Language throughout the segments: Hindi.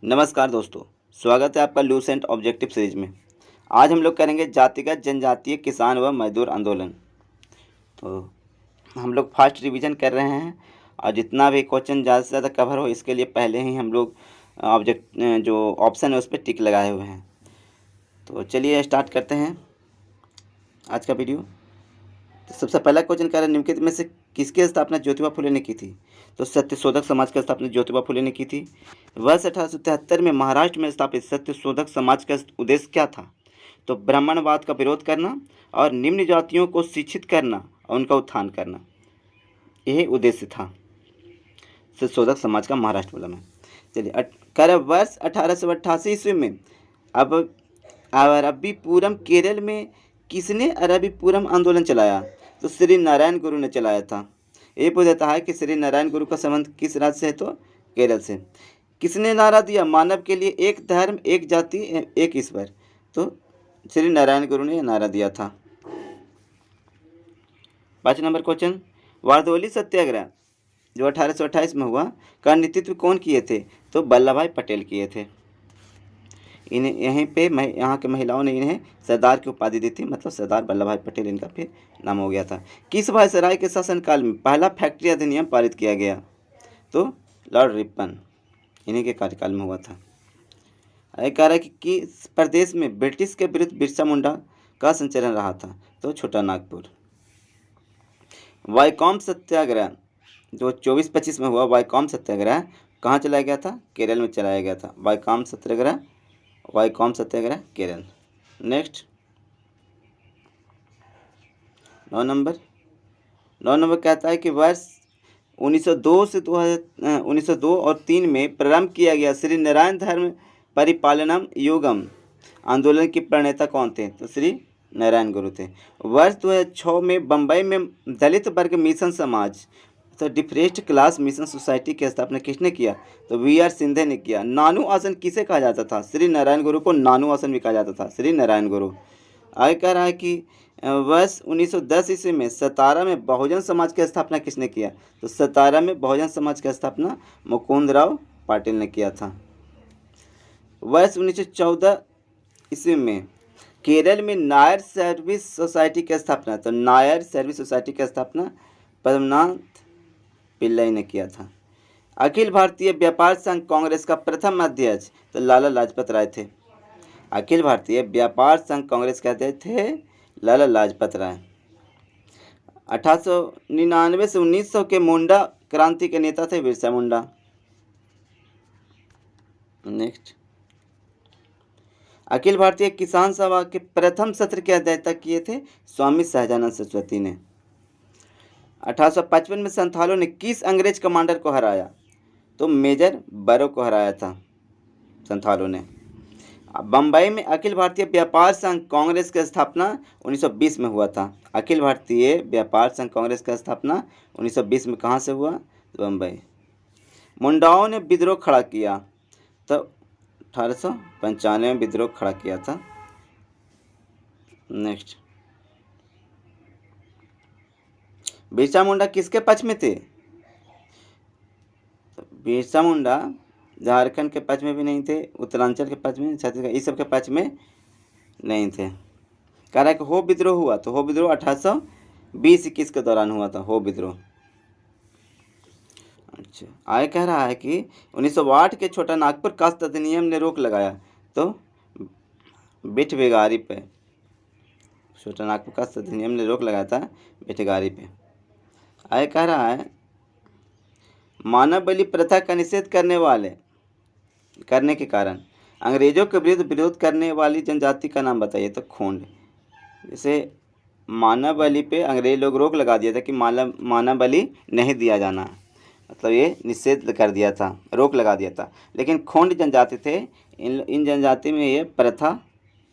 नमस्कार दोस्तों, स्वागत है आपका लूसेंट ऑब्जेक्टिव सीरीज में। आज हम लोग करेंगे जातिगत जनजातीय किसान व मजदूर आंदोलन। तो हम लोग फास्ट रिवीजन कर रहे हैं और जितना भी क्वेश्चन ज़्यादा से ज़्यादा कवर हो इसके लिए पहले ही हम लोग ऑब्जेक्ट जो ऑप्शन है उस पर टिक लगाए हुए हैं। तो चलिए स्टार्ट करते हैं आज का वीडियो। तो सबसे पहला क्वेश्चन कह रहा है निम्नलिखित में से किसकी स्थापना ज्योतिबा फुले ने की थी। तो सत्यशोधक समाज की स्थापना ज्योतिबा फुले ने की थी। वर्ष 1873 में महाराष्ट्र में स्थापित सत्यशोधक समाज का उद्देश्य क्या था। तो ब्राह्मणवाद का विरोध करना और निम्न जातियों को शिक्षित करना और उनका उत्थान करना, यही उद्देश्य था सत्यशोधक समाज का महाराष्ट्र वाला में। चलिए कर वर्ष 1888 ईस्वी में अब अरबी पूरम केरल में किसने अरबी पूरम आंदोलन चलाया। तो श्री नारायण गुरु ने चलाया था। ये पूछा जाता है कि श्री नारायण गुरु का संबंध किस राज्य से है। तो केरल से। किसने नारा दिया मानव के लिए एक धर्म एक जाति एक ईश्वर। तो श्री नारायण गुरु ने नारा दिया था। 5 नंबर क्वेश्चन, वारदोली सत्याग्रह जो 1828 में हुआ का नेतृत्व कौन किए थे। तो वल्लभ भाई पटेल किए थे। इन्हें यहीं पे यहाँ के महिलाओं ने इन्हें सरदार की उपाधि दी थी, मतलब सरदार वल्लभ भाई पटेल इनका फिर नाम हो गया था। किस वायसराय के शासनकाल में पहला फैक्ट्री अधिनियम पारित किया गया। तो लॉर्ड रिपन, इन्हीं के कार्यकाल में हुआ था। यह कह रहा है कि किस प्रदेश में ब्रिटिश के विरुद्ध बिरसा मुंडा का संचलन रहा था। तो छोटा नागपुर। वाईकॉम सत्याग्रह जो 24-25 में हुआ, वाईकॉम सत्याग्रह कहाँ चलाया गया था। केरल में चलाया गया था। वाईकॉम सत्याग्रह केरल। नेक्स्ट 9 नंबर कहता है कि वर्ष 1902 से 1902 और 3 में प्रारंभ किया गया श्री नारायण धर्म परिपालनम युगम आंदोलन के प्रणेता कौन थे। तो श्री नारायण गुरु थे। वर्ष 2006 में बम्बई में दलित वर्ग मिशन समाज तो डिप्रेस्ड क्लास मिशन सोसाइटी की स्थापना किसने किया। तो वी.आर. सिंधे ने किया। नानू आसन किसे कहा जाता था। श्री नारायण गुरु को नानू आसन भी कहा जाता था। श्री नारायण गुरु। आगे कह रहा है कि वर्ष 1910 ईस्वी में सतारा में बहुजन समाज की स्थापना किसने किया। तो सतारा में बहुजन समाज की स्थापना मुकुंदराव पाटिल ने किया था। वर्ष 1914 ईस्वी में केरल में नायर सर्विस सोसाइटी की स्थापना। तो नायर सर्विस सोसाइटी की स्थापना पद्मनाथ पिल्लई ने किया था। अखिल भारतीय व्यापार संघ कांग्रेस का प्रथम अध्यक्ष तो लाला लाजपत राय थे। अखिल भारतीय व्यापार संघ कांग्रेस के अध्यक्ष थे लाला लाजपत राय। 1899 से 1900 के मुंडा क्रांति के नेता थे बिरसा मुंडा। नेक्स्ट, अखिल भारतीय किसान सभा के प्रथम सत्र की अध्यक्षता किए थे स्वामी सहजानंद सरस्वती ने। 1855 में संथालों ने किस अंग्रेज कमांडर को हराया। तो मेजर बरो को हराया था संथालों ने। बम्बई में अखिल भारतीय व्यापार संघ कांग्रेस की स्थापना 1920 में हुआ था। अखिल भारतीय व्यापार संघ कांग्रेस की स्थापना 1920 में कहाँ से हुआ। तो बम्बई। मुंडाओं ने विद्रोह खड़ा किया। तो 1895 में विद्रोह खड़ा किया था। नेक्स्ट, बिरसा मुंडा किसके पक्ष में थे। बिरसा मुंडा झारखंड के पक्ष में भी नहीं थे, उत्तरांचल के पक्ष में, छत्तीसगढ़, इस सब के पक्ष में नहीं थे। कह रहा है कि हो विद्रोह हुआ। तो हो विद्रोह 1820-21 के दौरान हुआ था हो विद्रोह। अच्छा, आगे कह रहा है कि 1908 के छोटा नागपुर कास्ट अधिनियम ने रोक लगाया। तो बिठबिगारी पे छोटा नागपुर कास्ट अधिनियम ने रोक लगाया था बिठगारी पे। आगे कह रहा है मानव बलि प्रथा का निषेध करने के कारण अंग्रेजों के विरुद्ध विरोध करने वाली जनजाति का नाम बताइए। तो खोंड। जैसे मानव बलि पे अंग्रेज लोग रोक लगा दिया था कि मानव बलि नहीं दिया जाना, मतलब ये निषेध कर दिया था, रोक लगा दिया था। लेकिन खोंड जनजाति थे, इन जनजाति में ये प्रथा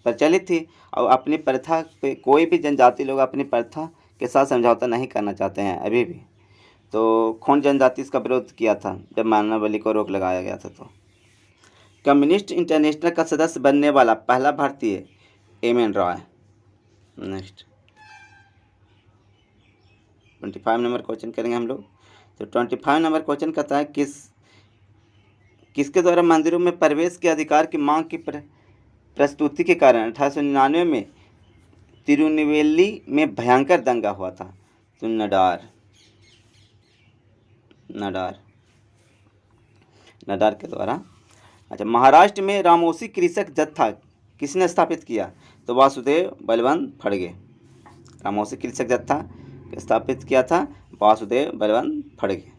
प्रचलित थी और अपनी प्रथा पे कोई भी जनजाति लोग अपनी प्रथा के साथ समझौता नहीं करना चाहते हैं अभी भी। तो खोंड जनजाति इसका विरोध किया था जब मानव बलि को रोक लगाया गया था। तो कम्युनिस्ट इंटरनेशनल का सदस्य बनने वाला पहला भारतीय M.N.. Roy. Next 25 number question करेंगे हम लोग। तो 25 नंबर क्वेश्चन कहता है किसके द्वारा मंदिरों में प्रवेश के अधिकार की मांग की प्रस्तुति के कारण 1899 में तिरुनेलवेली में भयंकर दंगा हुआ था। तो नडार के द्वारा। अच्छा, महाराष्ट्र में रामोसी कृषक जत्था किसने स्थापित किया? तो वासुदेव बलवंत फड़गे। रामोसी कृषक जत्था स्थापित किया था वासुदेव बलवंत फड़गे।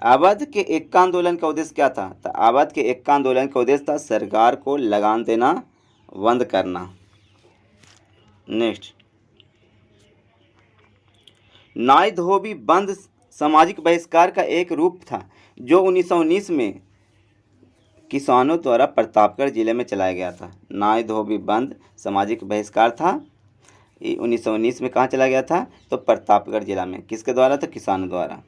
अवध के एक्का आंदोलन का उद्देश्य क्या था? तो अवध के एक्का आंदोलन का उद्देश्य था सरकार को लगान देना बंद करना। नेक्स्ट, नाई धोबी बंद सामाजिक बहिष्कार का एक रूप था जो 1919 में किसानों द्वारा प्रतापगढ़ जिले में चलाया गया था। नाई धोबी बंद सामाजिक बहिष्कार था, ये 1919 में कहाँ चला गया था? तो प्रतापगढ़ जिला में। किसके द्वारा? तो किसानों द्वारा।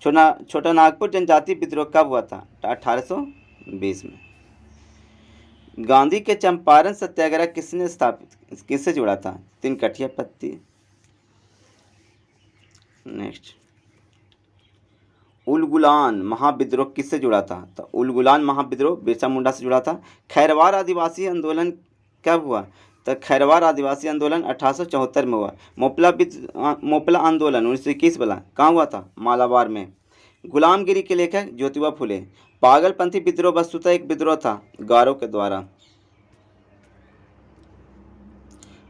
छोटा नागपुर जनजातीय विद्रोह कब हुआ था? 1820 में। गांधी के चंपारण सत्याग्रह किससे जुड़ा था? तिनकठिया पत्ती। नेक्स्ट, उलगुलान महाविद्रोह किससे जुड़ा था? तो उलगुलान महाविद्रोह बिरसा मुंडा से जुड़ा था। खैरवार आदिवासी आंदोलन कब हुआ? तो खैरवार आदिवासी आंदोलन 1874 में हुआ। मोपला आंदोलन 1921 वाला कहाँ हुआ था? मालाबार में। गुलामगिरी के लेखक ज्योतिबा फुले। पागलपंथी विद्रोह वस्तुतः एक विद्रोह था गारो के द्वारा।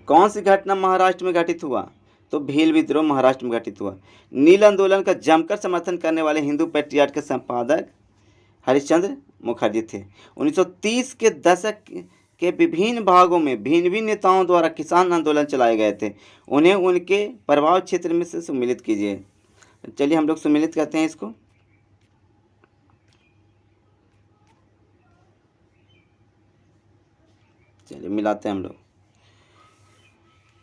कौन सी घटना महाराष्ट्र में घटित हुआ? तो भील विद्रोह महाराष्ट्र में घटित हुआ। नील आंदोलन का जमकर समर्थन करने वाले हिंदू पैट्रियट के संपादक हरिश्चंद्र मुखर्जी थे। 1930 के दशक के विभिन्न भागों में भिन्न भिन्न नेताओं द्वारा किसान आंदोलन चलाए गए थे। उन्हें उनके प्रभाव क्षेत्र में से सम्मिलित कीजिए। चलिए हम लोग सम्मिलित करते हैं इसको। चलिए मिलाते हैं हम लोग।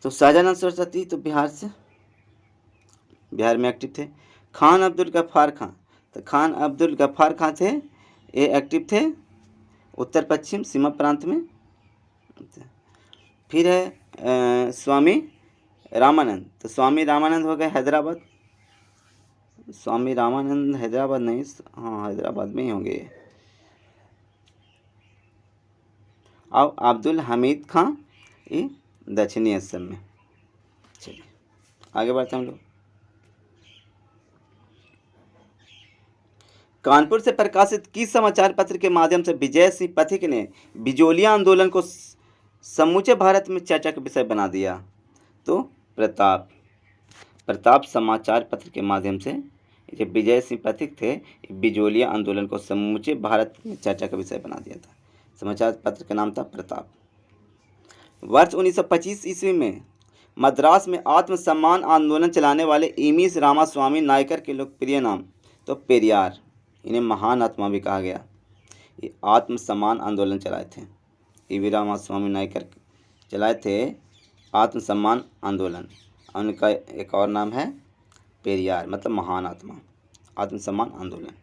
तो शाहजानंद सरस्वती तो बिहार में एक्टिव थे। खान अब्दुल गफ्फार खां, तो खान अब्दुल गफ्फार खां थे, ये एक्टिव थे उत्तर पश्चिम सीमा प्रांत में। फिर है स्वामी रामानंद, तो स्वामी रामानंद हो गए हैदराबाद। स्वामी रामानंद हैदराबाद नहीं, हाँ हैदराबाद में ही होंगे। अब अब्दुल हमीद खां ये दक्षिणी असम में। चलिए आगे बढ़ते हैं हम लोग। कानपुर से प्रकाशित किस समाचार पत्र के माध्यम से विजय सिंह पथिक ने बिजोलिया आंदोलन को समूचे भारत में चर्चा का विषय बना दिया? तो प्रताप समाचार पत्र के माध्यम से जो विजय सिंह पथिक थे, बिजोलिया आंदोलन को समूचे भारत में चर्चा का विषय बना दिया था। समाचार पत्र का नाम था प्रताप। वर्ष 1925 ईस्वी में मद्रास में आत्मसम्मान आंदोलन चलाने वाले ईमीस रामास्वामी नायकर के लोकप्रिय नाम तो पेरियार, इन्हें महान आत्मा भी कहा गया। ये आत्मसम्मान आंदोलन चलाए थे, ईवी रामास्वामी नायकर चलाए थे आत्मसम्मान आंदोलन। उनका एक और नाम है पेरियार, मतलब महान आत्मा। आत्मसम्मान आंदोलन।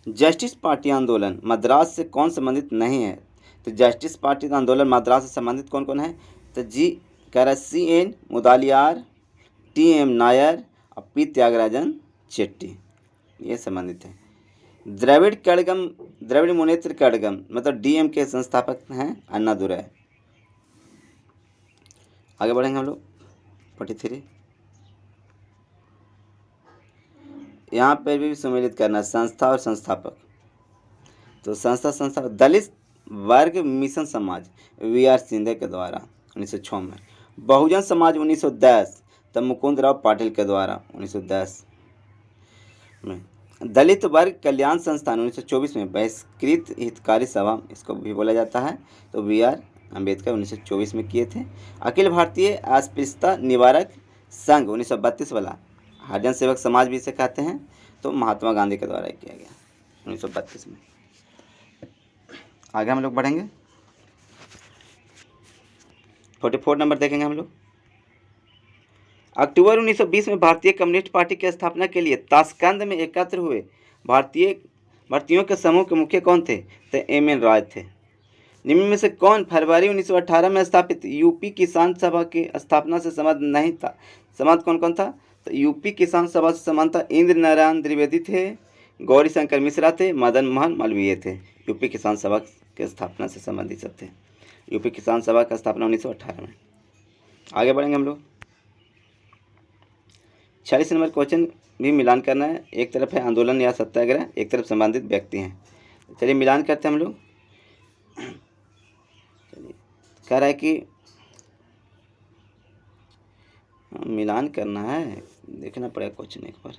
जस्टिस पार्टी आंदोलन मद्रास से कौन संबंधित नहीं है? तो जस्टिस पार्टी आंदोलन मद्रास से संबंधित कौन कौन है? तो जी करसीएन मुदालियार, टीएम नायर और पी त्यागराजन चेट्टी, ये संबंधित है। द्रविड़ मुनेत्र कड़गम मतलब डीएम के संस्थापक हैं अन्नादुरै। आगे बढ़ेंगे हम लोग 43। यहाँ पर भी सम्मिलित करना संस्था और संस्थापक। तो संस्था दलित वर्ग मिशन समाज वी.आर. सिंधे के द्वारा 1906 में। बहुजन समाज 1910 तब मुकुंद राव पाटिल के द्वारा 1910 में। दलित वर्ग कल्याण संस्थान 1924 में। बहिष्कृत हितकारी सभा इसको भी बोला जाता है, तो वी.आर. अम्बेडकर 1924 में किए थे। अखिल भारतीय अस्पृश्यता निवारक संघ 1932 वाला, हरिजन सेवक समाज भी इसे कहते हैं, तो महात्मा गांधी के द्वारा किया गया 1932 में। आगे हम लोग बढ़ेंगे 44 नंबर देखेंगे हम लोग। अक्टूबर 1920 में भारतीय कम्युनिस्ट पार्टी की स्थापना के लिए ताशकंद में एकत्र हुए भारतीयों के समूह के मुख्य कौन थे? तो एम.एन. रॉय थे। निम्न में से कौन फरवरी 1918 में स्थापित यूपी किसान सभा की स्थापना से संबंध नहीं था? संबंध कौन कौन था? तो यूपी किसान सभा से संबंध था इंद्र नारायण द्विवेदी थे, गौरी शंकर मिश्रा थे, मदन मोहन मालवीय थे। यूपी किसान सभा की स्थापना से संबंधित सब थे। यूपी किसान सभा का स्थापना 1918 में। आगे बढ़ेंगे हम लोग। 46 नंबर क्वेश्चन भी मिलान करना है। एक तरफ है आंदोलन या सत्याग्रह, एक तरफ संबंधित व्यक्ति हैं। चलिए मिलान करते हैं हम लोग। चलिए कह रहा है कि मिलान करना है, देखना पड़ेगा क्वेश्चन एक बार।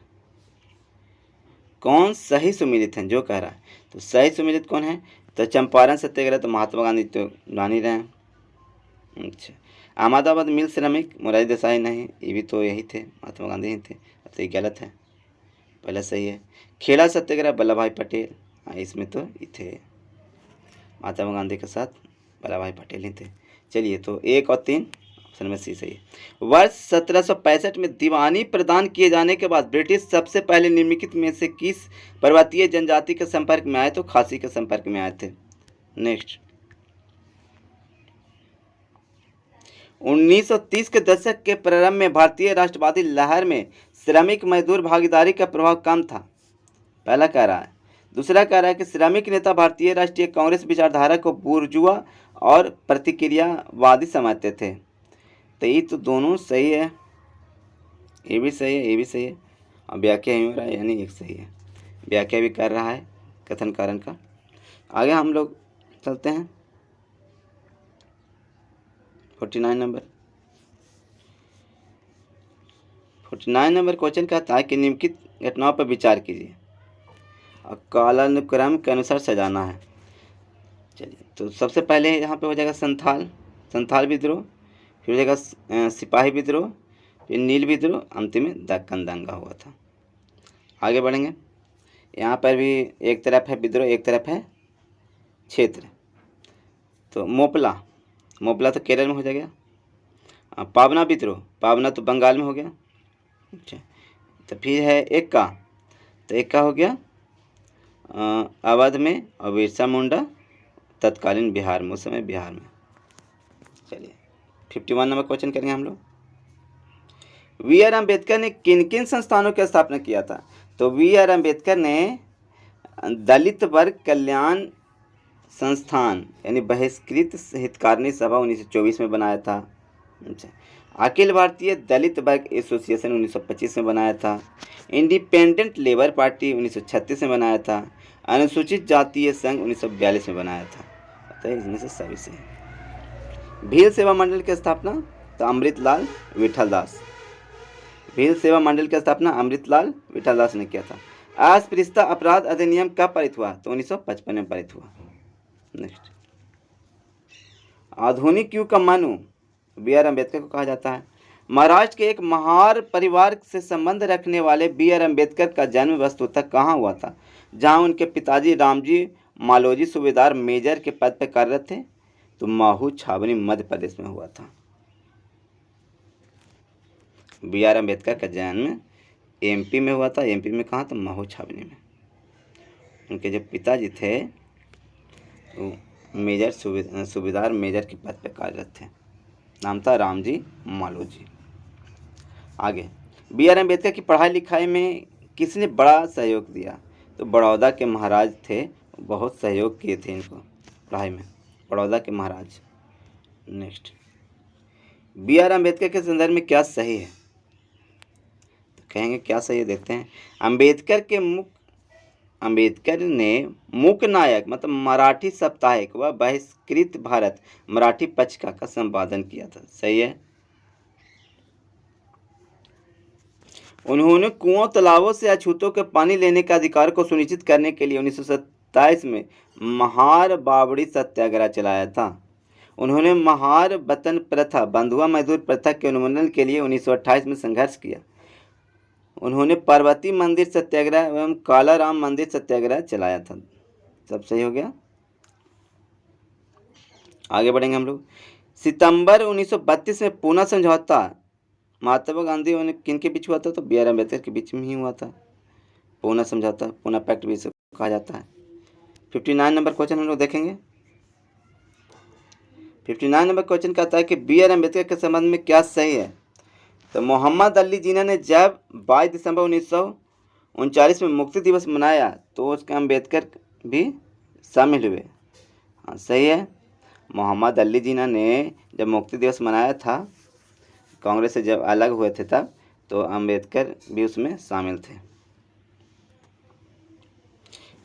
कौन सही सुमिलित हैं जो कह रहा है, तो सही सुमिलित कौन है, तो चंपारण सत्याग्रह तो महात्मा गांधी तो जान ही रहे हैं। अच्छा, अहमदाबाद मिल श्रमिक मोरारजी देसाई नहीं, ये भी तो यही थे, महात्मा गांधी ही थे, तो ये गलत है, पहला सही है। खेड़ा सत्याग्रह वल्लभ भाई पटेल, हाँ इसमें तो ये थे, महात्मा गांधी के साथ वल्लभ भाई पटेल ही थे। चलिए तो 1 और 3 ऑप्शन में सी सही है। वर्ष 1765 में दीवानी प्रदान किए जाने के बाद ब्रिटिश सबसे पहले निम्नलिखित में से किस पर्वतीय जनजाति के संपर्क में आए, तो खासी के संपर्क में आए थे। नेक्स्ट, 1930 के दशक के प्रारंभ में भारतीय राष्ट्रवादी लहर में श्रमिक मजदूर भागीदारी का प्रभाव कम था, पहला कह रहा है। दूसरा कह रहा है कि श्रमिक नेता भारतीय राष्ट्रीय कांग्रेस विचारधारा को बुर्जुआ और प्रतिक्रियावादी समझते थे। तो ये तो दोनों सही है, ये भी सही है, ये भी सही है, और व्याख्या ही हो रहा है, यानी एक सही है, व्याख्या भी कर रहा है कथन कारण का। आगे हम लोग चलते हैं 49 नंबर। 49 नंबर क्वेश्चन कहता है कि निम्नलिखित घटनाओं पर विचार कीजिए और कालानुक्रम के अनुसार सजाना है। चलिए तो सबसे पहले यहाँ पे हो जाएगा संथाल विद्रोह, फिर हो जाएगा सिपाही विद्रोह, फिर नील विद्रोह, अंतिम में दक्कन दंगा हुआ था। आगे बढ़ेंगे, यहाँ पर भी एक तरफ है विद्रोह, एक तरफ है क्षेत्र। तो मोपला तो केरल में हो जाएगा। पावना विद्रोह, पावना तो बंगाल में हो गया। अच्छा, तो फिर है एक्का, तो एक्का हो गया अवध में, और बिरसा मुंडा तत्कालीन बिहार में, उस समय बिहार में। चलिए 51 नंबर क्वेश्चन करेंगे हम लोग। वी आर अम्बेडकर ने किन किन संस्थानों की स्थापना किया था, तो वी आर अम्बेडकर ने दलित वर्ग कल्याण संस्थान यानी बहिष्कृत हितकारिणी सभा 1924 में बनाया था। अच्छा, अखिल भारतीय दलित वर्ग एसोसिएशन 1925 में बनाया था। इंडिपेंडेंट लेबर पार्टी 1936 में बनाया था। अनुसूचित जातीय संघ 1942 में बनाया था। तो इसमें से सभी से भील सेवा मंडल की स्थापना तो अमृतलाल विठलदास, भील सेवा मंडल की स्थापना अमृतलाल विठलदास ने किया था। अस्पृश्यता अपराध अधिनियम कब पारित हुआ, तो 1955 में पारित हुआ। नेक्स्ट, आधुनिक युग का मनु बी आर अम्बेडकर को कहा जाता है। महाराष्ट्र के एक महार परिवार से संबंध रखने वाले बी आर अम्बेडकर का जन्म वस्तुतः कहाँ हुआ था, जहाँ उनके पिताजी रामजी मालोजी सूबेदार मेजर के पद पर कार्यरत थे, तो महू छावनी मध्य प्रदेश में हुआ था। बी आर अम्बेडकर का जन्म एमपी में हुआ था। एमपी में कहाँ, तो महू छावनी में। उनके जो पिताजी थे वो मेजर सूबेदार मेजर के पद पर कार्यरत थे, नाम था रामजी मालोजी। आगे, बी आर अम्बेडकर की पढ़ाई लिखाई में किसने बड़ा सहयोग दिया, तो बड़ौदा के महाराज थे, बहुत सहयोग किए थे इनको पढ़ाई में, बड़ौदा के महाराज। नेक्स्ट, बी आर अम्बेडकर के संदर्भ में क्या सही है, तो कहेंगे क्या सही है, देखते हैं। अम्बेडकर ने मूक नायक मतलब मराठी साप्ताहिक व बहिष्कृत भारत मराठी पत्रिका का संपादन किया था, सही है। उन्होंने कुओं तालाबों से अछूतों के पानी लेने के अधिकार को सुनिश्चित करने के लिए 1927 में महार बावड़ी सत्याग्रह चलाया था। उन्होंने महार वतन प्रथा बंधुआ मजदूर प्रथा के उन्मूलन के लिए 1928 में संघर्ष किया। उन्होंने पार्वती मंदिर सत्याग्रह एवं कालाराम मंदिर सत्याग्रह चलाया था। सब सही हो गया। आगे बढ़ेंगे हम लोग। सितंबर 1932 में पूना समझौता महात्मा गांधी और किन के बीच हुआ था, तो बी आर अम्बेडकर के बीच में ही हुआ था। पूना समझौता, पूना पैक्ट भी इसे कहा जाता है। 59 नंबर क्वेश्चन हम लोग देखेंगे। 59 नंबर क्वेश्चन कहता है कि बी आर अम्बेडकर के संबंध में क्या सही है, तो मोहम्मद अली जिन्ना ने जब 22 दिसंबर 1939 में मुक्ति दिवस मनाया तो उसके अम्बेडकर भी शामिल हुए। हाँ सही है। मोहम्मद अली जिन्ना ने जब मुक्ति दिवस मनाया था, कांग्रेस से जब अलग हुए थे तब, तो अम्बेडकर भी उसमें शामिल थे।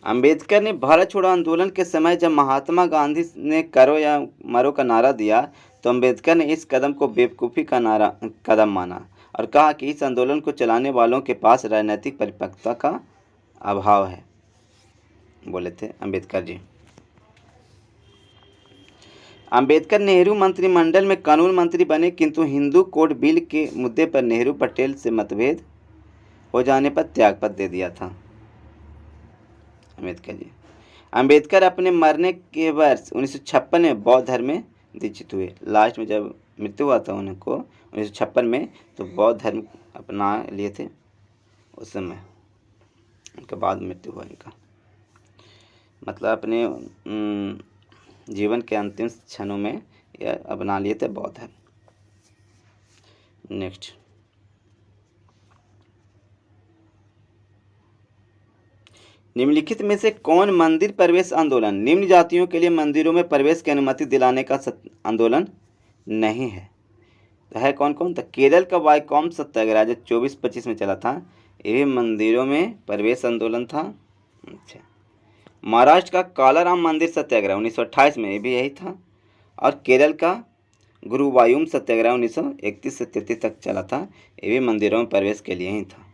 अम्बेडकर ने भारत छोड़ो आंदोलन के समय जब महात्मा गांधी ने करो या मरो का नारा दिया तो अम्बेडकर ने इस कदम को बेवकूफ़ी का कदम माना और कहा कि इस आंदोलन को चलाने वालों के पास राजनीतिक परिपक्वता का अभाव है, बोले थे अम्बेडकर जी। अम्बेडकर नेहरू मंत्रिमंडल में कानून मंत्री बने, किंतु हिंदू कोड बिल के मुद्दे पर नेहरू पटेल से मतभेद हो जाने पर त्यागपत्र दे दिया था। अम्बेडकर जी। अम्बेडकर अपने मरने के वर्ष 1956 में बौद्ध धर्म में दीक्षित हुए। लास्ट में जब मृत्यु हुआ था उनको 1956 में, तो बौद्ध धर्म अपना लिए थे उस समय, उनके बाद मृत्यु हुआ इनका। मतलब अपने जीवन के अंतिम क्षणों में यह अपना लिए थे बौद्ध धर्म। नेक्स्ट, निम्नलिखित में से कौन मंदिर प्रवेश आंदोलन, निम्न जातियों के लिए मंदिरों में प्रवेश की अनुमति दिलाने का आंदोलन नहीं है? तो है कौन कौन? तो केरल का वाइकोम सत्याग्रह जो 24-25 में चला था, ये भी मंदिरों में प्रवेश आंदोलन था। अच्छा, महाराष्ट्र का कालाराम मंदिर सत्याग्रह 1928 में, ये भी यही था। और केरल का गुरुवायूर सत्याग्रह 1931 से 33 तक चला था, ये भी मंदिरों में प्रवेश के लिए ही था।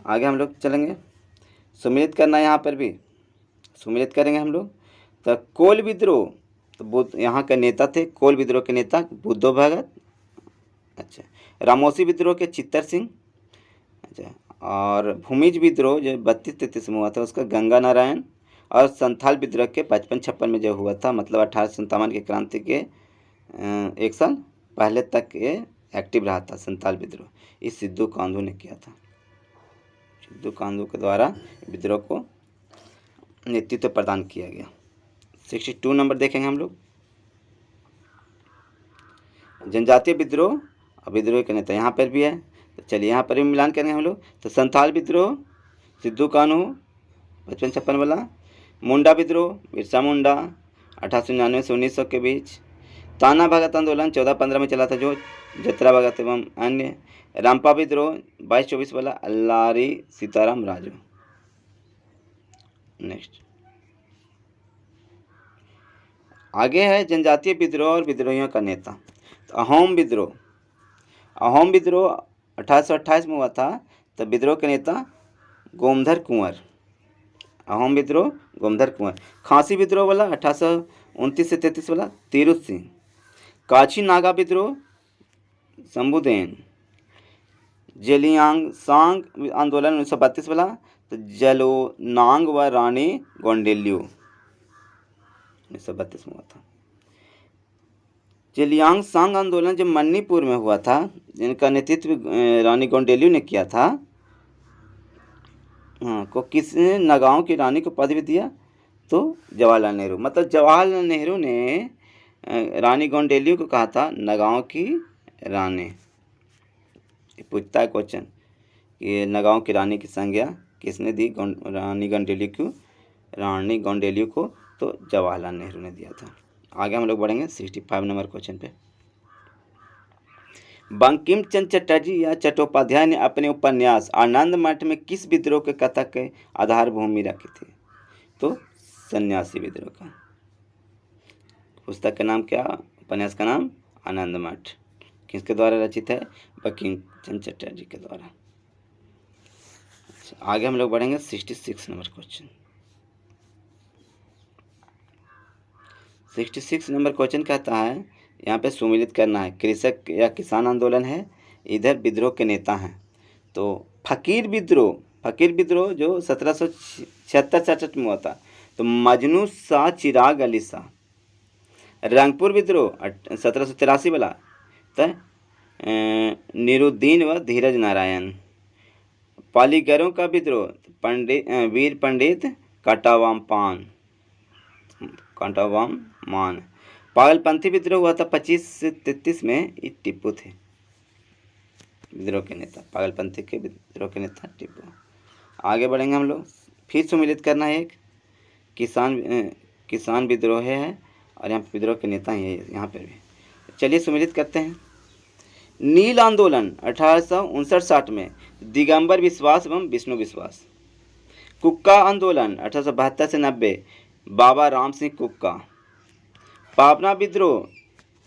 आगे हम लोग चलेंगे, सुमिलित करना है, यहाँ पर भी सुमिलित करेंगे हम लोग। तो कोल विद्रोह, तो बुद्ध यहाँ के नेता थे, कोल विद्रोह के नेता बुद्धो भगत। अच्छा, रामोसी विद्रोह के चित्तर सिंह। अच्छा, और भूमिज विद्रोह जो 32-33 में हुआ था उसका गंगा नारायण। और संथाल विद्रोह के 55-56 में जो हुआ था, मतलब 1857 की क्रांति के एक साल पहले तक ये एक्टिव रहा था संथाल विद्रोह। इस सिद्धू कान्हू ने किया था। सिद्धू कान्हू के द्वारा विद्रोह को नेतृत्व प्रदान किया गया। 62 नंबर देखेंगे हम लोग, जनजातीय विद्रोह और विद्रोह के नेता यहाँ पर भी है, तो चलिए यहाँ पर भी मिलान करेंगे हम लोग। तो संथाल विद्रोह सिद्धू कान्हू 55-56 वाला, मुंडा विद्रोह बिरसा मुंडा 1899 से 1900 के बीच, ताना भगत आंदोलन 14-15 में चला था जो जतरा भगत एवं अन्य, रामपा विद्रोह 22-24 वाला अल्लारी सीताराम राजू। नेक्स्ट, आगे है जनजातीय विद्रोह और विद्रोहियों का नेता। तो अहोम विद्रोह, अहोम विद्रोह 1828 में हुआ था, तो विद्रोह के नेता गोमधर कुंवर। अहोम विद्रोह गोमधर कुंवर। खांसी विद्रोह वाला 1829 से 33 वाला तीरुथ सिंह। काची नागा विद्रोह शंभुदेन। जेलियांगसांग आंदोलन 1932 वाला, तो जलोनांग व रानी गोंडेल्यू 1932 में हुआ था। जेलियांगसांग आंदोलन जो मणिपुर में हुआ था, जिनका नेतृत्व रानी गोंडेल्यू ने किया था, को किसने नगांव की रानी को पद भी दिया? तो जवाहरलाल नेहरू। मतलब जवाहरलाल नेहरू ने रानी गोंडेल्यू को कहा था नगांव की रानी। पूछता है क्वेश्चन, ये नगांव की रानी की संज्ञा किसने दी रानी गोंडेल्यू को? तो जवाहरलाल नेहरू ने दिया था। आगे हम लोग बढ़ेंगे 65 नंबर क्वेश्चन पे। बंकिम चंद्र चटर्जी या चट्टोपाध्याय ने अपने उपन्यास आनंद मठ में किस विद्रोह के कथा के आधार भूमि रखी थी? तो सन्यासी विद्रोह का। पुस्तक का नाम क्या? उपन्यास का नाम आनंद मठ। किसके द्वारा रचित है? बंकिम चंद्र चटर्जी के द्वारा। आगे हम लोग बढ़ेंगे 66 नंबर क्वेश्चन। 66 नंबर क्वेश्चन कहता है, यहाँ पे सुमिलित करना है। कृषक या किसान आंदोलन है, इधर विद्रोह के नेता हैं। तो फकीर विद्रोह जो 1776-67 में हुआ था, तो मजनू शाह चिराग अली शाह। रंगपुर विद्रोह 1783 वाला, तो निरुद्दीन व धीरज नारायण। पालीगरों का विद्रोह वीर पंडित कांटावाम मान। पागलपंथी विद्रोह हुआ था 25 से 33 में, ये टीपू थे विद्रोह के नेता। पागलपंथी के विद्रोह के नेता टीपू। आगे बढ़ेंगे हम लोग। फिर सुमिलित करना है एक किसान विद्रोह है, और यहाँ विद्रोह के नेता ही है यहाँ पर भी। चलिए सुमिलित करते हैं। नील आंदोलन 1859-60 में दिगंबर विश्वास एवं विष्णु विश्वास। कुक्का आंदोलन 1872 से 90 बाबा राम सिंह कुक्का। पापना विद्रोह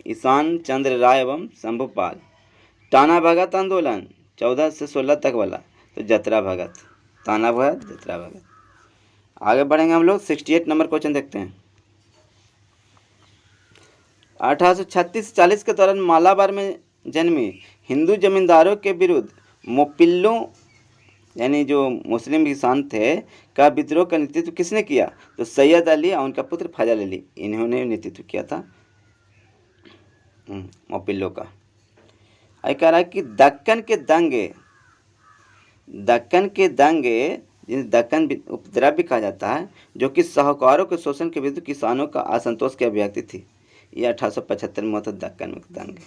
ईशान चंद्र राय एवं शंभुपाल। टाना भगत आंदोलन 14 से 16 तक वाला तो जतरा भगत, ताना भगत, जतरा भगत। आगे बढ़ेंगे हम लोग। 68 नंबर क्वेश्चन देखते हैं। 1836-40 के दौरान मालाबार में जन्मी हिंदू जमींदारों के विरुद्ध मोपिल्लों यानी जो मुस्लिम किसान थे का विद्रोह का नेतृत्व किसने किया? तो सैयद अली और उनका पुत्र फजल अली, इन्होंने नेतृत्व किया था मोपिल्लों का। आई कह रहा है कि दक्कन के दंगे जिन्हें दक्कन उपद्रव भी कहा जाता है, जो कि साहूकारों के शोषण के विरुद्ध किसानों का असंतोष की अभिव्यक्ति थी। यह 1875 में हुआ था दक्कन में दंगे।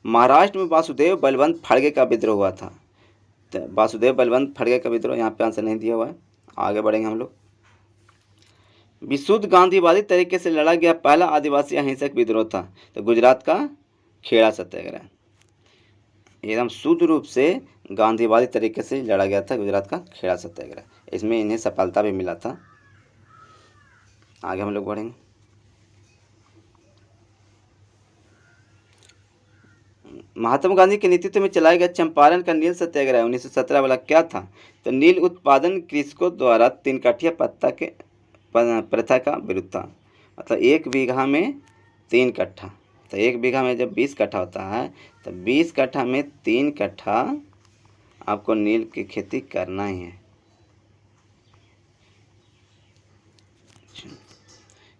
महाराष्ट्र में वासुदेव बलवंत फड़गे का विद्रोह हुआ था। तो वासुदेव बलवंत फड़गे का विद्रोह यहाँ पे आंसर नहीं दिया हुआ है। आगे बढ़ेंगे हम लोग। विशुद्ध गांधीवादी तरीके से लड़ा गया पहला आदिवासी अहिंसक विद्रोह था तो गुजरात का खेड़ा सत्याग्रह। एकदम शुद्ध रूप से गांधीवादी तरीके से लड़ा गया था गुजरात का खेड़ा सत्याग्रह। इसमें इन्हें सफलता भी मिला था। आगे हम लोग बढ़ेंगे। महात्मा गांधी के नेतृत्व में चलाया गया चंपारण का नील सत्याग्रह 1917 वाला क्या था? तो नील उत्पादन कृषकों द्वारा 3 कट्ठिया पत्ता के प्रथा का विरुद्ध था। मतलब 1 बीघा में 3 कट्ठा। तो 1 बीघा में जब 20 कट्ठा होता है तो 20 कट्ठा में 3 कट्ठा आपको नील की खेती करना ही है।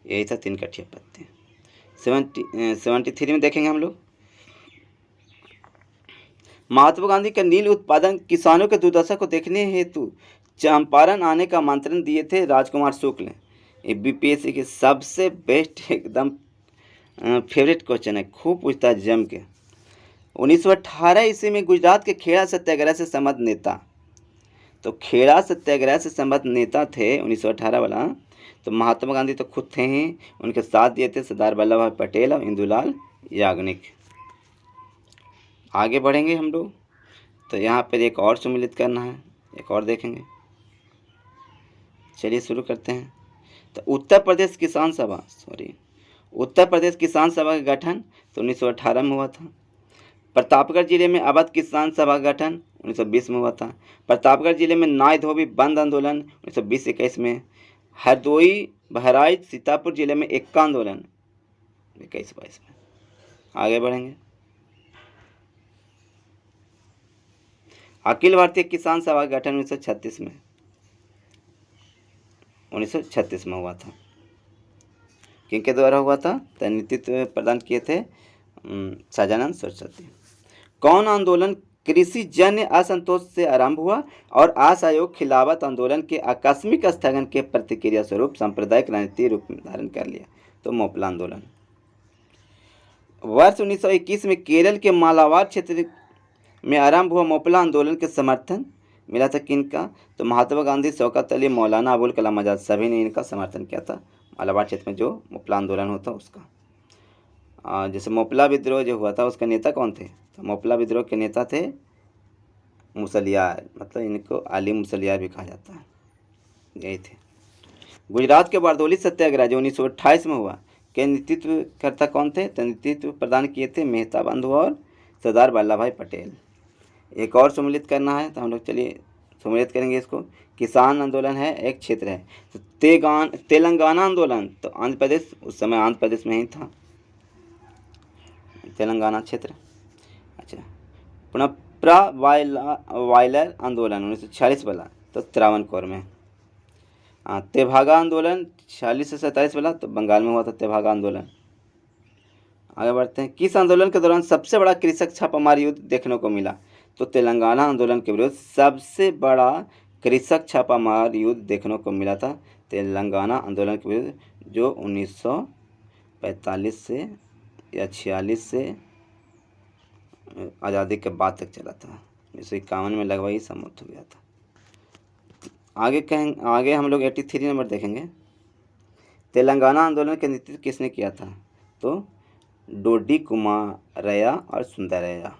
यही था 3 कट्ठिया पत्ते। 73 में देखेंगे हम लोग। महात्मा गांधी का नील उत्पादन किसानों के दुर्दशा को देखने हेतु चंपारण आने का आमंत्रण दिए थे राजकुमार शुक्ल ने। ये बीपीएससी के सबसे बेस्ट एकदम फेवरेट क्वेश्चन है, खूब पूछता है जम के। 1918 ईस्वी में गुजरात के खेड़ा सत्याग्रह से संबद्ध नेता। तो खेड़ा सत्याग्रह से संबद्ध नेता थे 1918 वाला तो महात्मा गांधी तो खुद थे ही, उनके साथ दिए थे सरदार वल्लभ भाई पटेल और इंदुलाल याग्निक। आगे बढ़ेंगे हम लोग। तो यहाँ पर एक और सम्मिलित करना है, एक और देखेंगे। चलिए शुरू करते हैं। तो उत्तर प्रदेश किसान सभा का गठन तो 1918 में हुआ था। प्रतापगढ़ जिले में अवध किसान सभा का गठन 1920 में हुआ था। प्रतापगढ़ जिले में नाय धोबी बंद आंदोलन 1920-21 में। हरदोई बहराइच सीतापुर जिले में एक्का आंदोलन 21-22 में। आगे बढ़ेंगे। अखिल भारतीय किसान सभा का गठन 1936 में हुआ था। किनके द्वारा हुआ था? तो नेतृत्व प्रदान किए थे सजानंद सरस्वती। कौन आंदोलन कृषि जन्य असंतोष से आरंभ हुआ और असहयोग खिलाफत आंदोलन के आकस्मिक स्थगन के प्रतिक्रिया स्वरूप सांप्रदायिक राजनीति रूप धारण कर लिया? तो मोपला आंदोलन। वर्ष 1921 में केरल के मालाबार क्षेत्र में आरंभ हुआ मोपला आंदोलन के समर्थन मिला था किनका? तो महात्मा गांधी, शौकत अली, मौलाना अबुल कलाम आज़ाद सभी ने इनका समर्थन किया था। मालाबार क्षेत्र में जो मोपला आंदोलन होता उसका। जैसे मोपला विद्रोह जो हुआ था उसके नेता कौन थे? तो मोपला विद्रोह के नेता थे मुसलियार, मतलब इनको आली मुसलियार भी कहा जाता है, यही थे। गुजरात के बारदोली सत्याग्रह जो 1928 में हुआ के नेतृत्व करता कौन थे? तो नेतृत्व प्रदान किए थे मेहता बंधु और सरदार वल्लभ भाई पटेल। एक और सम्मिलित करना है तो हम लोग चलिए सम्मिलित करेंगे इसको। किसान आंदोलन है, एक क्षेत्र है। तो तेलंगाना आंदोलन तो आंध्र प्रदेश, उस समय आंध्र प्रदेश में ही था तेलंगाना क्षेत्र। अच्छा, पुनप्रा वायलर आंदोलन 1946 वाला तो त्रावणकोर में। तेभागा आंदोलन 46 से 47 वाला तो बंगाल में हुआ था तेभागा आंदोलन। आगे बढ़ते हैं। किस आंदोलन के दौरान सबसे बड़ा कृषक छापामार युद्ध देखने को मिला? तो तेलंगाना आंदोलन के विरुद्ध सबसे बड़ा कृषक छापामार युद्ध देखने को मिला था तेलंगाना आंदोलन के विरुद्ध, जो 1945 से या 46 से आज़ादी के बाद तक चला था। 1951 में लगभग ही समाप्त हो गया था। आगे हम लोग 83 नंबर देखेंगे। तेलंगाना आंदोलन का नेतृत्व किसने किया था? तो डोडी कुमारैया और सुंदरैया।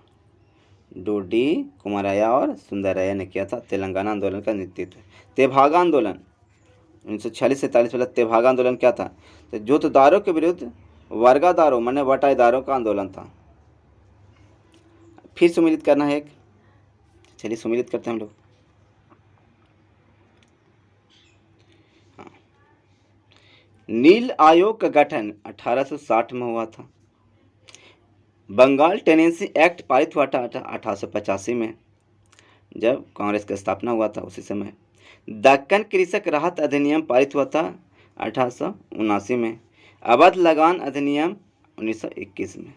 डोडी कुमारैया और सुंदरैया ने किया था तेलंगाना आंदोलन का नेतृत्व। तेभागा आंदोलन 1946-47 वाला तेभागा आंदोलन क्या था? तो जोतदारों के विरुद्ध वर्गादारों माने बटाईदारों का आंदोलन था। फिर सम्मिलित करना है एक, चलिए सम्मिलित करते हैं हम लोग। नील आयोग का गठन 1860 में हुआ था। बंगाल टेनेंसी एक्ट पारित हुआ था 1885 में, जब कांग्रेस की स्थापना हुआ था उसी समय। दक्कन कृषक राहत अधिनियम पारित हुआ था 1879 में। अवध लगान अधिनियम 1921 में।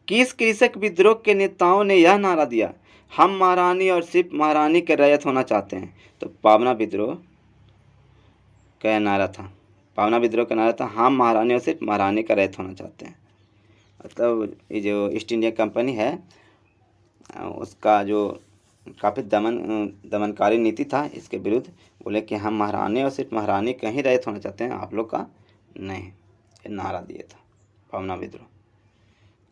किस कृषक विद्रोह के नेताओं ने यह नारा दिया, हम महारानी और सिर्फ महारानी के रैयत होना चाहते हैं? तो पावना विद्रोह का नारा था। पावना विद्रोह का नारा था, हम महारानी और सिर्फ महारानी का रैयत होना चाहते हैं। मतलब ये जो ईस्ट इंडिया कंपनी है उसका जो काफ़ी दमनकारी नीति था, इसके विरुद्ध बोले कि हम महारानी और सिर्फ महारानी का ही रैयत होना चाहते हैं, आप लोग का नहीं। ये नारा दिया था पावना विद्रोह।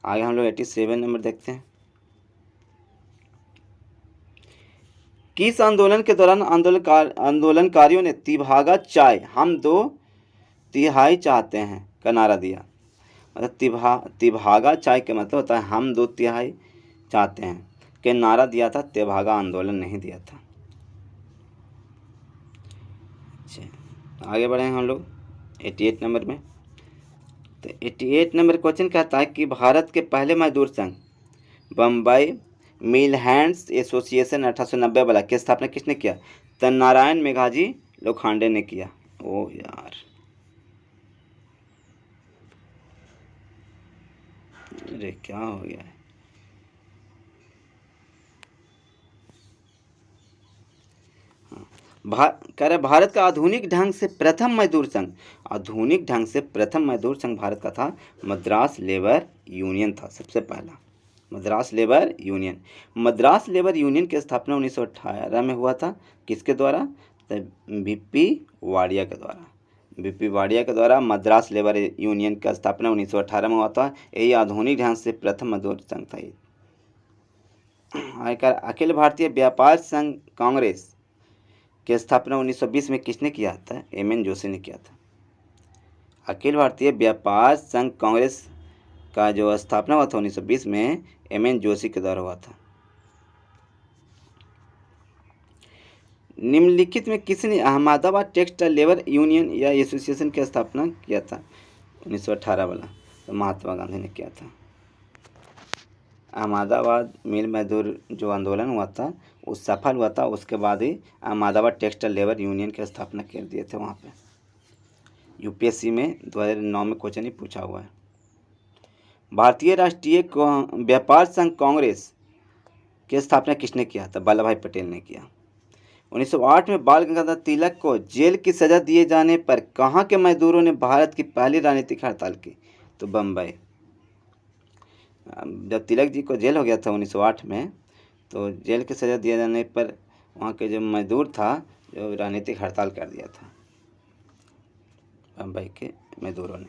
आगे हम लोग 87 नंबर देखते हैं। किस आंदोलन के दौरान आंदोलनकारियों ने तिभागा चाय हम 2/3 चाहते हैं का नारा दिया? मतलब तिभागा चाय के मतलब होता है हम 2/3 चाहते हैं के नारा दिया था, तेभागा आंदोलन नहीं दिया था। अच्छा, आगे बढ़े हम लोग 88 नंबर में। तो 88 नंबर क्वेश्चन कहता है कि भारत के पहले मजदूर संघ बम्बई मिल हैंड्स एसोसिएशन 1890 वाला की स्थापना किसने किया? तो नारायण मेघाजी लोखंडे ने किया। ओ यार, अरे क्या हो गया है? कह रहे भारत का आधुनिक ढंग से प्रथम मजदूर संघ, आधुनिक ढंग से प्रथम मजदूर संघ भारत का था मद्रास लेबर यूनियन था सबसे पहला। Madras labour union. Madras labour union की स्थापना 1918 में हुआ था। किसके द्वारा? तो बीपी वाडिया के द्वारा। बीपी वाडिया के द्वारा मद्रास लेबर यूनियन का स्थापना 1918 में हुआ था। यही आधुनिक ढंग से प्रथम मजदूर संघ था। आकर अखिल भारतीय व्यापार संघ कांग्रेस की स्थापना 1920 में किसने किया था? एम.एन. जोशी ने किया था। अखिल भारतीय व्यापार संघ कांग्रेस का जो स्थापना हुआ था 1920 में एम.एन. जोशी के द्वारा हुआ था। निम्नलिखित में किसने अहमदाबाद टेक्सटाइल लेबर यूनियन या एसोसिएशन की स्थापना किया था? 1918 वाला तो महात्मा गांधी ने किया था। अहमदाबाद मिल मजदूर जो आंदोलन हुआ था वो सफल हुआ था, उसके बाद ही अहमदाबाद टेक्सटाइल लेबर यूनियन की स्थापना कर दिए थे वहाँ पे। यूपीएससी में 2009 में क्वेश्चन ही पूछा हुआ है। भारतीय राष्ट्रीय व्यापार संघ कांग्रेस की स्थापना किसने किया था? वल्लभ भाई पटेल ने किया। 1908 में बाल गंगाधर तिलक को जेल की सजा दिए जाने पर कहाँ के मजदूरों ने भारत की पहली राजनीतिक हड़ताल की? तो बम्बई। जब तिलक जी को जेल हो गया था 1908 में, तो जेल की सज़ा दिए जाने पर वहाँ के जो मजदूर था जो राजनीतिक हड़ताल कर दिया था बम्बई के मजदूरों ने।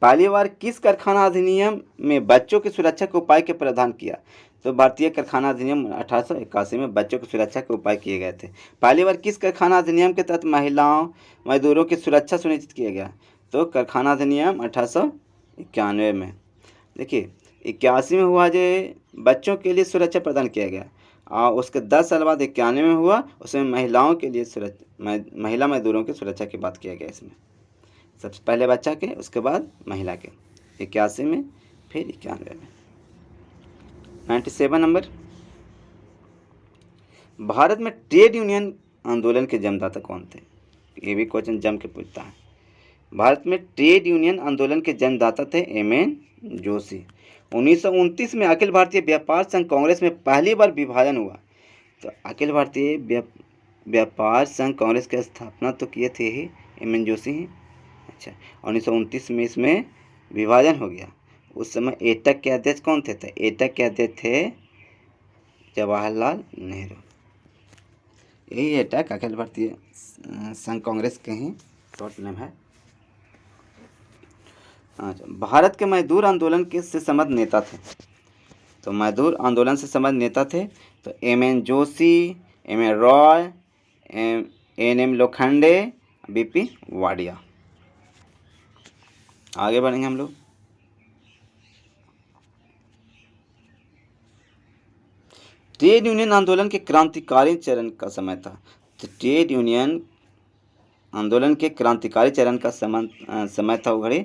पहली बार किस कारखाना अधिनियम में बच्चों की सुरक्षा के उपाय के प्रावधान किया? तो भारतीय कारखाना अधिनियम 1881 में बच्चों की सुरक्षा के उपाय किए गए थे। पहली बार किस कारखाना अधिनियम के तहत महिलाओं मजदूरों की सुरक्षा सुनिश्चित किया गया? तो कारखाना अधिनियम 1891 में। देखिए 81 में हुआ जो बच्चों के लिए सुरक्षा प्रदान किया गया, और उसके 10 साल बाद 91 में हुआ, उसमें महिलाओं के लिए महिला मजदूरों की सुरक्षा की बात किया गया। इसमें सबसे पहले बच्चा के, उसके बाद महिला के। 81 में, फिर 91 में। 97 नंबर। भारत में ट्रेड यूनियन आंदोलन के जन्मदाता कौन थे? ये भी क्वेश्चन जम के पूछता है। भारत में ट्रेड यूनियन आंदोलन के जन्मदाता थे एम.एन. जोशी। 1929 में अखिल भारतीय व्यापार संघ कांग्रेस में पहली बार विभाजन हुआ। तो अखिल भारतीय व्यापार संघ कांग्रेस की स्थापना तो किए थे ही एम.एन. जोशी ही। अच्छा, 1929 में इसमें विभाजन हो गया। उस समय एटक के अध्यक्ष कौन थे? तो एटक के अध्यक्ष थे जवाहरलाल नेहरू। यही एटैक अखिल भारतीय संघ कांग्रेस के ही शॉर्ट नेम है। अच्छा, भारत के मजदूर आंदोलन के से संबद्ध नेता थे। तो मजदूर आंदोलन से संबद्ध नेता थे तो M N. Joshi, M N. Roy, N M. Lokhande, B P. Wadia. आगे बढ़ेंगे हम लोग। ट्रेड यूनियन आंदोलन के क्रांतिकारी चरण का समय था। तो ट्रेड यूनियन आंदोलन के क्रांतिकारी चरण का समय था उघड़े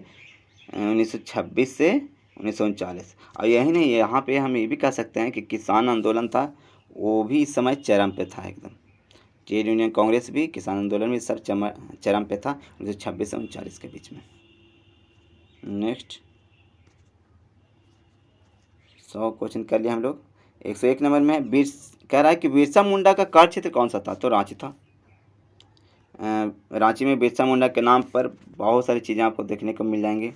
1926 से 1939। और यही नहीं, यहाँ पे हम ये भी कह सकते हैं कि किसान आंदोलन था, वो भी इस समय चरम पे था एकदम। ट्रेड यूनियन कांग्रेस भी, किसान आंदोलन भी सब चरम पे था 1926 से 1939 के बीच में। नेक्स्ट 100 क्वेश्चन कर लिया हम लोग। 101 नंबर में कह रहा है कि बिरसा मुंडा का कार्य क्षेत्र कौन सा था। तो रांची था। रांची में बिरसा मुंडा के नाम पर बहुत सारी चीज़ें आपको देखने को मिल जाएंगी,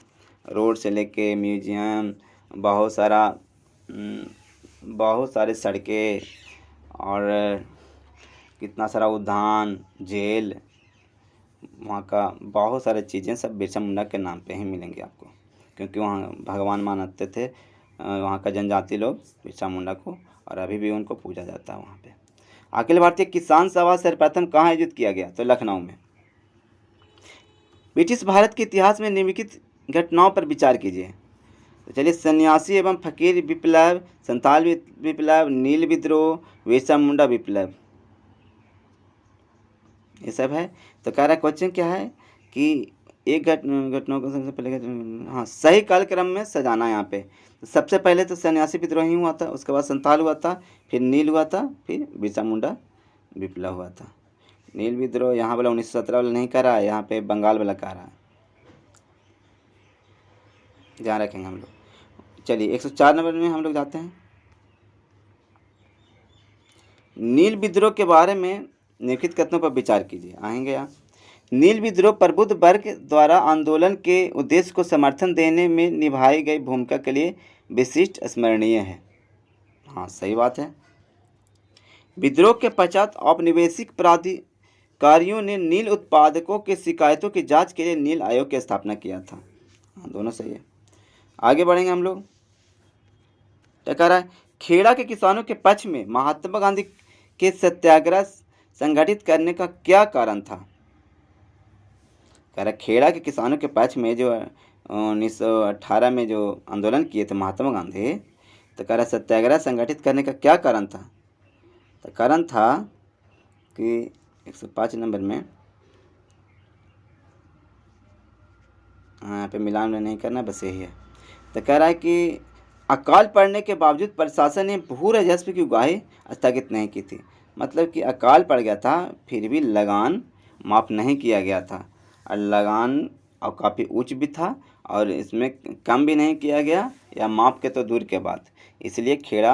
रोड से लेके म्यूजियम, बहुत सारे सड़कें और कितना सारा उद्यान, जेल, वहाँ का बहुत सारी चीज़ें सब बिरसा मुंडा के नाम पे ही मिलेंगी आपको, क्योंकि वहाँ भगवान मानते थे वहाँ का जनजाति लोग बिरसा मुंडा को, और अभी भी उनको पूजा जाता है वहाँ पे। अखिल भारतीय किसान सभा सर्वप्रथम कहाँ आयोजित किया गया। तो लखनऊ में। ब्रिटिश भारत के इतिहास में निम्नलिखित घटनाओं पर विचार कीजिए। तो चलिए, सन्यासी एवं फकीर विप्लव, संथाल विप्लव, नील विद्रोह, बिरसा मुंडा विप्लव, ये सब है। तो कह रहा क्वेश्चन क्या है कि एक घटनाओं को सबसे पहले हाँ सही कालक्रम में सजाना है यहाँ पे। तो सबसे पहले तो सन्यासी विद्रोह ही हुआ था, उसके बाद संथाल हुआ था, फिर नील हुआ था, फिर बिरसा मुंडा विप्लव हुआ था। नील विद्रोह यहाँ वाला 1917 वाला नहीं कर रहा है, यहाँ पे बंगाल वाला कह रहा है, ध्यान रखेंगे हम लोग। चलिए 104 नंबर में हम लोग जाते हैं। नील विद्रोह के बारे में निम्नलिखित कथनों पर विचार कीजिए। आएंगे यहाँ। नील विद्रोह प्रबुद्ध वर्ग द्वारा आंदोलन के उद्देश्य को समर्थन देने में निभाई गई भूमिका के लिए विशिष्ट स्मरणीय है। हाँ सही बात है। विद्रोह के पश्चात औपनिवेशिक प्राधिकारियों ने नील उत्पादकों के शिकायतों की जांच के लिए नील आयोग की स्थापना किया था। हाँ दोनों सही है। आगे बढ़ेंगे हम लोग। क्या कह रहा है, खेड़ा के किसानों के पक्ष में महात्मा गांधी के सत्याग्रह संगठित करने का क्या कारण था। कह रहा खेड़ा के किसानों के पक्ष में जो 1918 में जो आंदोलन किए थे महात्मा गांधी, तो कह रहा सत्याग्रह संगठित करने का क्या कारण था। तो कारण था कि 105 नंबर में, यहाँ पे मिलान नहीं करना, बस यही है। तो कह रहा है कि अकाल पड़ने के बावजूद प्रशासन ने भू राजस्व की उगाही स्थगित नहीं की थी। मतलब कि अकाल पड़ गया था फिर भी लगान माफ़ नहीं किया गया था, और लगान और काफ़ी उच्च भी था, और इसमें कम भी नहीं किया गया, या माफ़ के तो दूर के बात। इसलिए खेड़ा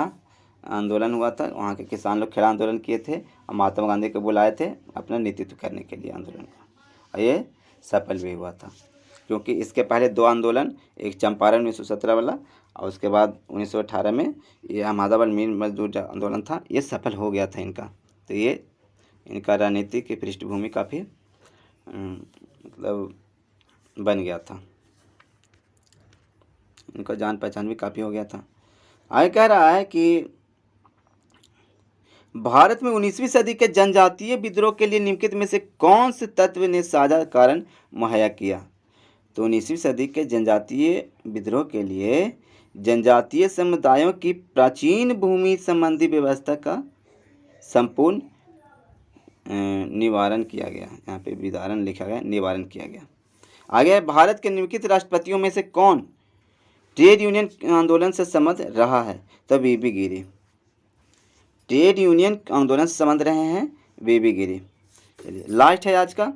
आंदोलन हुआ था, वहाँ के किसान लोग खेड़ा आंदोलन किए थे और महात्मा गांधी को बुलाए थे अपना नेतृत्व करने के लिए आंदोलन का, और ये सफल भी हुआ था। क्योंकि इसके पहले 2 आंदोलन, एक चंपारण 1917 वाला और उसके बाद 1918 में ये अहमदाबाद मिल मजदूर आंदोलन था, ये सफल हो गया था इनका। तो ये इनका राजनीति की पृष्ठभूमि काफ़ी मतलब बन गया था, इनका जान पहचान भी काफ़ी हो गया था। आगे कह रहा है कि भारत में 19वीं सदी के जनजातीय विद्रोह के लिए निम्नलिखित में से कौन से तत्व ने साझा कारण मुहैया किया। तो 19वीं सदी के जनजातीय विद्रोह के लिए जनजातीय समुदायों की प्राचीन भूमि संबंधी व्यवस्था का संपूर्ण निवारण किया गया। यहाँ पे विदारण लिखा गया, निवारण किया गया। आगे, भारत के निम्नलिखित राष्ट्रपतियों में से कौन ट्रेड यूनियन आंदोलन से संबंध रहा है। तो वीबी गिरी ट्रेड यूनियन आंदोलन से संबंध रहे हैं, वीबी गिरी। चलिए लास्ट है आज का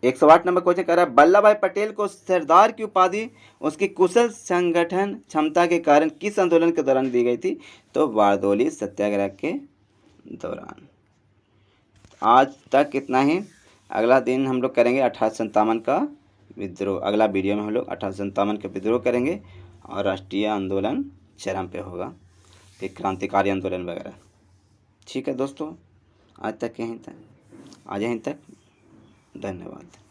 108 नंबर क्वेश्चन कर रहा है, वल्लभ भाई पटेल को सरदार की उपाधि उसकी कुशल संगठन क्षमता के कारण किस आंदोलन के दौरान दी गई थी। तो बारदोली सत्याग्रह के दौरान। आज तक इतना ही। अगला दिन हम लोग करेंगे 1857 का विद्रोह। अगला वीडियो में हम लोग 1857 का विद्रोह करेंगे और राष्ट्रीय आंदोलन चरम पे होगा, फिर क्रांतिकारी आंदोलन वगैरह। ठीक है दोस्तों। आज यहीं तक। धन्यवाद।